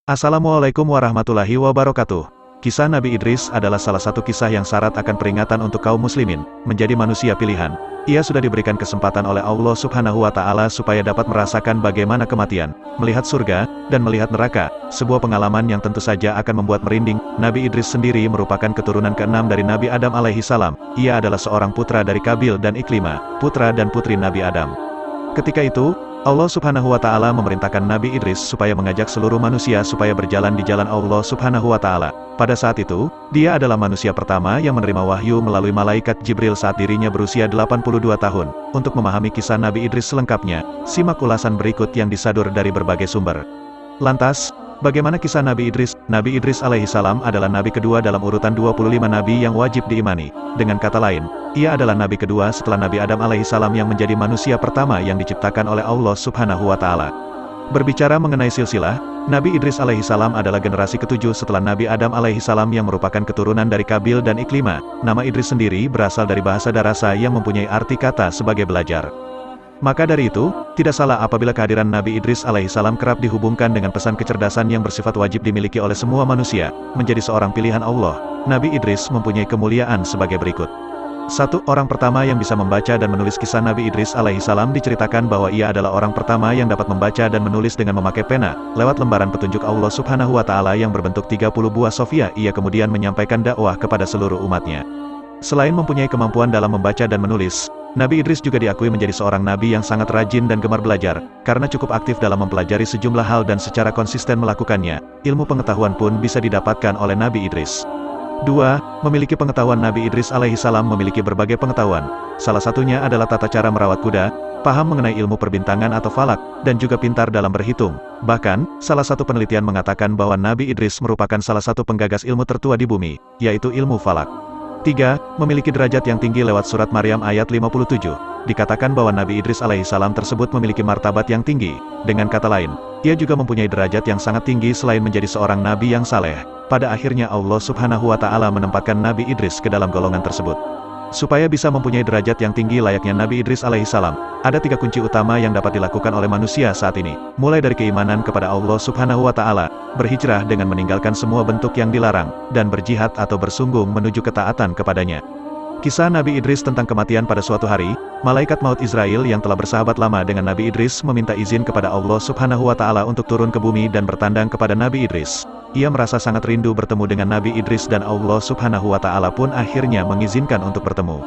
Assalamualaikum warahmatullahi wabarakatuh. Kisah Nabi Idris adalah salah satu kisah yang syarat akan peringatan untuk kaum muslimin, menjadi manusia pilihan. Ia sudah diberikan kesempatan oleh Allah Subhanahu wa Ta'ala supaya dapat merasakan bagaimana kematian, melihat surga, dan melihat neraka, sebuah pengalaman yang tentu saja akan membuat merinding. Nabi Idris sendiri merupakan keturunan keenam dari Nabi Adam alaihi salam. Ia adalah seorang putra dari Kabil dan Iklimah, putra dan putri Nabi Adam. Ketika itu, Allah Subhanahu wa Ta'ala memerintahkan Nabi Idris supaya mengajak seluruh manusia supaya berjalan di jalan Allah Subhanahu wa Ta'ala. Pada saat itu, dia adalah manusia pertama yang menerima wahyu melalui malaikat Jibril saat dirinya berusia 82 tahun. Untuk memahami kisah Nabi Idris selengkapnya, simak ulasan berikut yang disadur dari berbagai sumber. Lantas, bagaimana kisah Nabi Idris? Nabi Idris alaihi salam adalah nabi kedua dalam urutan 25 nabi yang wajib diimani. Dengan kata lain, ia adalah nabi kedua setelah Nabi Adam alaihi salam yang menjadi manusia pertama yang diciptakan oleh Allah Subhanahu wa Ta'ala. Berbicara mengenai silsilah, Nabi Idris alaihi salam adalah generasi ketujuh setelah Nabi Adam alaihi salam yang merupakan keturunan dari Kabil dan Iklimah. Nama Idris sendiri berasal dari bahasa Darasa yang mempunyai arti kata sebagai belajar. Maka dari itu, tidak salah apabila kehadiran Nabi Idris alaihi salam kerap dihubungkan dengan pesan kecerdasan yang bersifat wajib dimiliki oleh semua manusia. Menjadi seorang pilihan Allah, Nabi Idris mempunyai kemuliaan sebagai berikut. 1. Orang pertama yang bisa membaca dan menulis kisah Nabi Idris alaihi salam diceritakan bahwa ia adalah orang pertama yang dapat membaca dan menulis dengan memakai pena. Lewat lembaran petunjuk Allah Subhanahu wa Ta'ala yang berbentuk 30 buah sofia, ia kemudian menyampaikan dakwah kepada seluruh umatnya. Selain mempunyai kemampuan dalam membaca dan menulis, Nabi Idris juga diakui menjadi seorang nabi yang sangat rajin dan gemar belajar, karena cukup aktif dalam mempelajari sejumlah hal dan secara konsisten melakukannya. Ilmu pengetahuan pun bisa didapatkan oleh Nabi Idris. 2. Memiliki pengetahuan. Nabi Idris alaihi salam memiliki berbagai pengetahuan. Salah satunya adalah tata cara merawat kuda, paham mengenai ilmu perbintangan atau falak, dan juga pintar dalam berhitung. Bahkan, salah satu penelitian mengatakan bahwa Nabi Idris merupakan salah satu penggagas ilmu tertua di bumi, yaitu ilmu falak. 3. Memiliki derajat yang tinggi. Lewat surat Maryam ayat 57, dikatakan bahwa Nabi Idris alaihi salam tersebut memiliki martabat yang tinggi. Dengan kata lain, ia juga mempunyai derajat yang sangat tinggi selain menjadi seorang nabi yang saleh. Pada akhirnya Allah Subhanahu wa Ta'ala menempatkan Nabi Idris ke dalam golongan tersebut. Supaya bisa mempunyai derajat yang tinggi layaknya Nabi Idris alaihi salam, ada 3 kunci utama yang dapat dilakukan oleh manusia saat ini. Mulai dari keimanan kepada Allah Subhanahu wa Ta'ala, berhijrah dengan meninggalkan semua bentuk yang dilarang, dan berjihad atau bersungguh menuju ketaatan kepadanya. Kisah Nabi Idris tentang kematian. Pada suatu hari, malaikat maut Israel yang telah bersahabat lama dengan Nabi Idris meminta izin kepada Allah Subhanahu wa Ta'ala untuk turun ke bumi dan bertandang kepada Nabi Idris. Ia merasa sangat rindu bertemu dengan Nabi Idris dan Allah Subhanahu wa Ta'ala pun akhirnya mengizinkan untuk bertemu.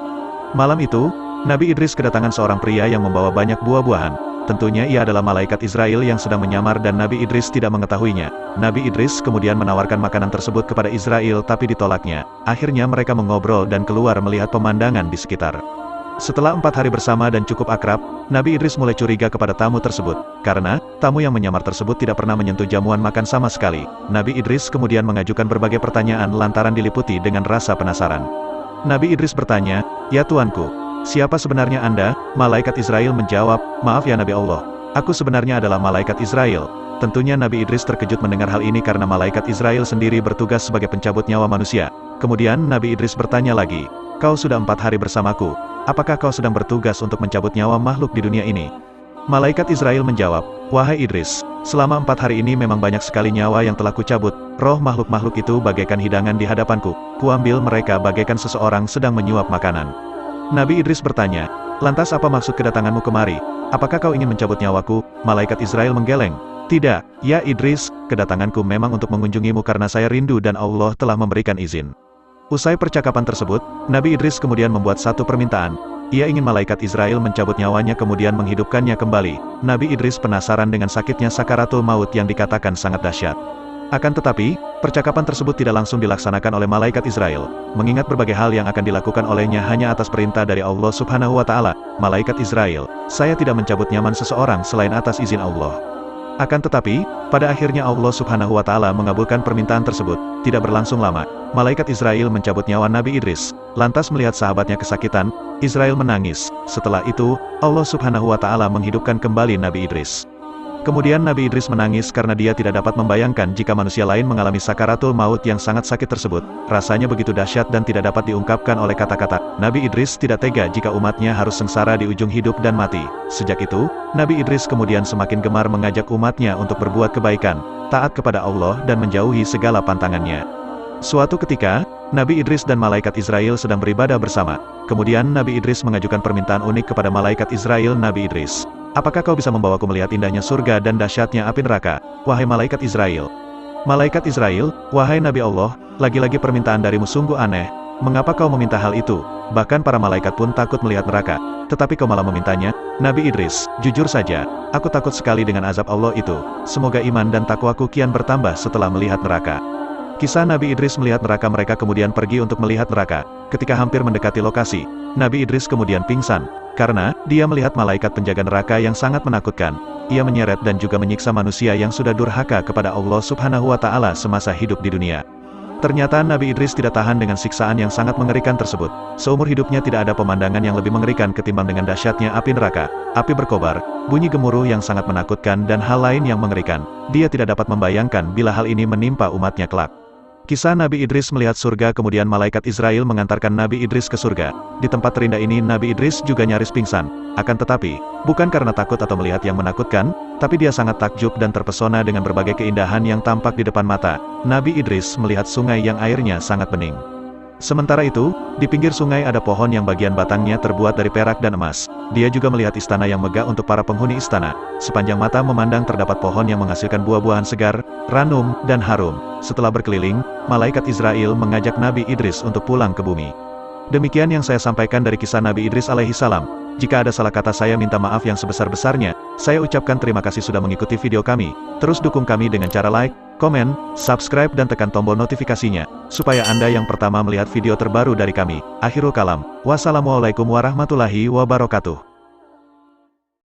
Malam itu, Nabi Idris kedatangan seorang pria yang membawa banyak buah-buahan. Tentunya ia adalah malaikat Israel yang sedang menyamar dan Nabi Idris tidak mengetahuinya. Nabi Idris kemudian menawarkan makanan tersebut kepada Israel tapi ditolaknya. Akhirnya mereka mengobrol dan keluar melihat pemandangan di sekitar. Setelah 4 hari bersama dan cukup akrab, Nabi Idris mulai curiga kepada tamu tersebut, karena tamu yang menyamar tersebut tidak pernah menyentuh jamuan makan sama sekali. Nabi Idris kemudian mengajukan berbagai pertanyaan lantaran diliputi dengan rasa penasaran. Nabi Idris bertanya, "Ya Tuanku, siapa sebenarnya Anda?" Malaikat Israel menjawab, "Maaf ya Nabi Allah, aku sebenarnya adalah malaikat Israel." Tentunya Nabi Idris terkejut mendengar hal ini karena malaikat Israel sendiri bertugas sebagai pencabut nyawa manusia. Kemudian Nabi Idris bertanya lagi, "Kau sudah 4 hari bersamaku. Apakah kau sedang bertugas untuk mencabut nyawa makhluk di dunia ini?" Malaikat Israel menjawab, "Wahai Idris, selama 4 hari ini memang banyak sekali nyawa yang telah kucabut. Roh makhluk-makhluk itu bagaikan hidangan di hadapanku. Kuambil mereka bagaikan seseorang sedang menyuap makanan." Nabi Idris bertanya, "Lantas apa maksud kedatanganmu kemari? Apakah kau ingin mencabut nyawaku?" Malaikat Israel menggeleng, "Tidak, ya Idris, kedatanganku memang untuk mengunjungimu karena saya rindu dan Allah telah memberikan izin." Usai percakapan tersebut, Nabi Idris kemudian membuat satu permintaan. Ia ingin malaikat Israel mencabut nyawanya kemudian menghidupkannya kembali. Nabi Idris penasaran dengan sakitnya sakaratul maut yang dikatakan sangat dahsyat. Akan tetapi, percakapan tersebut tidak langsung dilaksanakan oleh malaikat Israel. Mengingat berbagai hal yang akan dilakukan olehnya hanya atas perintah dari Allah Subhanahu wa Ta'ala, malaikat Israel, "Saya tidak mencabut nyaman seseorang selain atas izin Allah." Akan tetapi, pada akhirnya Allah Subhanahu wa Ta'ala mengabulkan permintaan tersebut. Tidak berlangsung lama, malaikat Israel mencabut nyawa Nabi Idris. Lantas melihat sahabatnya kesakitan, Israel menangis. Setelah itu, Allah Subhanahu wa Ta'ala menghidupkan kembali Nabi Idris. Kemudian Nabi Idris menangis karena dia tidak dapat membayangkan jika manusia lain mengalami sakaratul maut yang sangat sakit tersebut. Rasanya begitu dahsyat dan tidak dapat diungkapkan oleh kata-kata. Nabi Idris tidak tega jika umatnya harus sengsara di ujung hidup dan mati. Sejak itu, Nabi Idris kemudian semakin gemar mengajak umatnya untuk berbuat kebaikan, taat kepada Allah dan menjauhi segala pantangannya. Suatu ketika, Nabi Idris dan malaikat Israel sedang beribadah bersama. Kemudian Nabi Idris mengajukan permintaan unik kepada malaikat Israel. Nabi Idris, apakah kau bisa membawaku melihat indahnya surga dan dahsyatnya api neraka, wahai malaikat Israel? Malaikat Israel, wahai Nabi Allah, lagi-lagi permintaan darimu sungguh aneh. Mengapa kau meminta hal itu? Bahkan para malaikat pun takut melihat neraka. Tetapi kau malah memintanya. Nabi Idris, jujur saja, aku takut sekali dengan azab Allah itu. Semoga iman dan takwaku kian bertambah setelah melihat neraka. Kisah Nabi Idris melihat neraka. Mereka kemudian pergi untuk melihat neraka. Ketika hampir mendekati lokasi, Nabi Idris kemudian pingsan, karena dia melihat malaikat penjaga neraka yang sangat menakutkan. Ia menyeret dan juga menyiksa manusia yang sudah durhaka kepada Allah Subhanahu wa Ta'ala semasa hidup di dunia. Ternyata Nabi Idris tidak tahan dengan siksaan yang sangat mengerikan tersebut. Seumur hidupnya tidak ada pemandangan yang lebih mengerikan ketimbang dengan dahsyatnya api neraka. Api berkobar, bunyi gemuruh yang sangat menakutkan dan hal lain yang mengerikan. Dia tidak dapat membayangkan bila hal ini menimpa umatnya kelak. Kisah Nabi Idris melihat surga. Kemudian malaikat Israel mengantarkan Nabi Idris ke surga. Di tempat terindah ini Nabi Idris juga nyaris pingsan. Akan tetapi, bukan karena takut atau melihat yang menakutkan, tapi dia sangat takjub dan terpesona dengan berbagai keindahan yang tampak di depan mata. Nabi Idris melihat sungai yang airnya sangat bening. Sementara itu, di pinggir sungai ada pohon yang bagian batangnya terbuat dari perak dan emas. Dia juga melihat istana yang megah untuk para penghuni istana. Sepanjang mata memandang terdapat pohon yang menghasilkan buah-buahan segar, ranum, dan harum. Setelah berkeliling, malaikat Israel mengajak Nabi Idris untuk pulang ke bumi. Demikian yang saya sampaikan dari kisah Nabi Idris alaihi salam. Jika ada salah kata saya minta maaf yang sebesar-besarnya. Saya ucapkan terima kasih sudah mengikuti video kami. Terus dukung kami dengan cara like, komen, subscribe dan tekan tombol notifikasinya, supaya Anda yang pertama melihat video terbaru dari kami. Akhirul kalam. Wassalamualaikum warahmatullahi wabarakatuh.